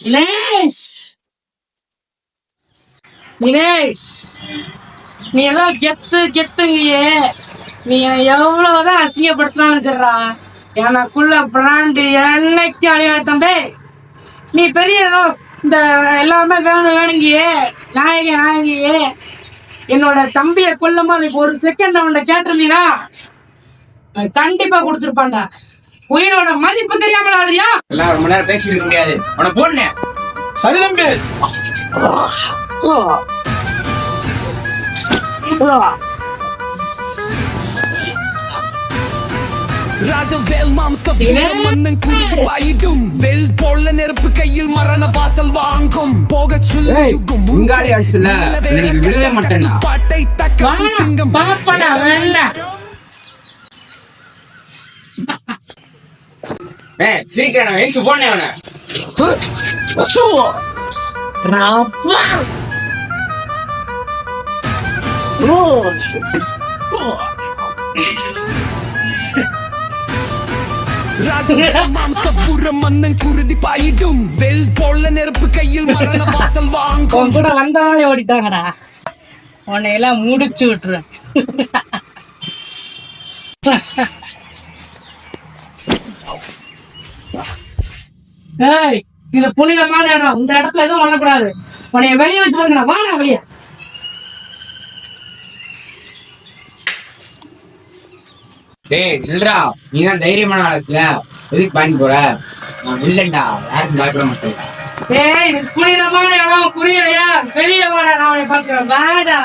தினேஷ், தினேஷ், நீ ஏதோ கெத்து கெத்துங்கியே, நீ எவ்வளவுதான் அசிங்கப்படுத்தினாலும் சரிடா, எனக்குள்ள பிராண்டு என்னைக்கு அழியா தம்பி. நீ பெரிய ஏதோ இந்த எல்லாமே வேணுங்கியே, நாயகியே, என்னோட தம்பிய கொல்லமா நீ ஒரு செகண்ட் அவன்கிட்ட கேட்டிருந்தீனா கண்டிப்பா கொடுத்துருப்பான்டா. உயிரோட மதிப்பு தெரியாமல் ஆடுறியா? எல்லாம் ரொம்ப நேரம் பேசிட்டு இருக்க முடியாது, அவனை போன சரி தம்பி. ராஜவேல் மாம்சம் மன்னன் குருதி பாயிடும், வெல் போல நெருப்பு கையில் மரண வாசல் வாங்கும். போக சொல்லும் உங்காடி அடிச்சுல விடவே மாட்டேன்னா பாட்டை தக்க சிங்கம் பாப்படா வேண்டாம். சிரிக்கிறான் எங்க போனே அவனை. மன்னன் குருதி பாயிடும், வெல் போல நெருப்பு கையில் மரண வாசல் வாங்கும். கூட வந்தவங்களே ஓடிட்டாங்கடா, உன்னை எல்லாம் முடிச்சு விட்டுருவேன். இது புனிதமான இடம், இந்த இடத்துல எதுவும் பண்ணக்கூடாது. உன்னைய வெளியே வச்சு பாருங்க, வாடா வெளியே. டேய் நில்றா, நீதான் தைரியமான ஆளுல எதுக்கு பாயிண்ட் போற? நான் இல்லண்டா, யாரும் பயப்பட மாட்டேன். இது புனிதமான இடம், புரியலையா? வெளியே வாடா, நான் உன்னை பார்க்கிறேன், வாடா.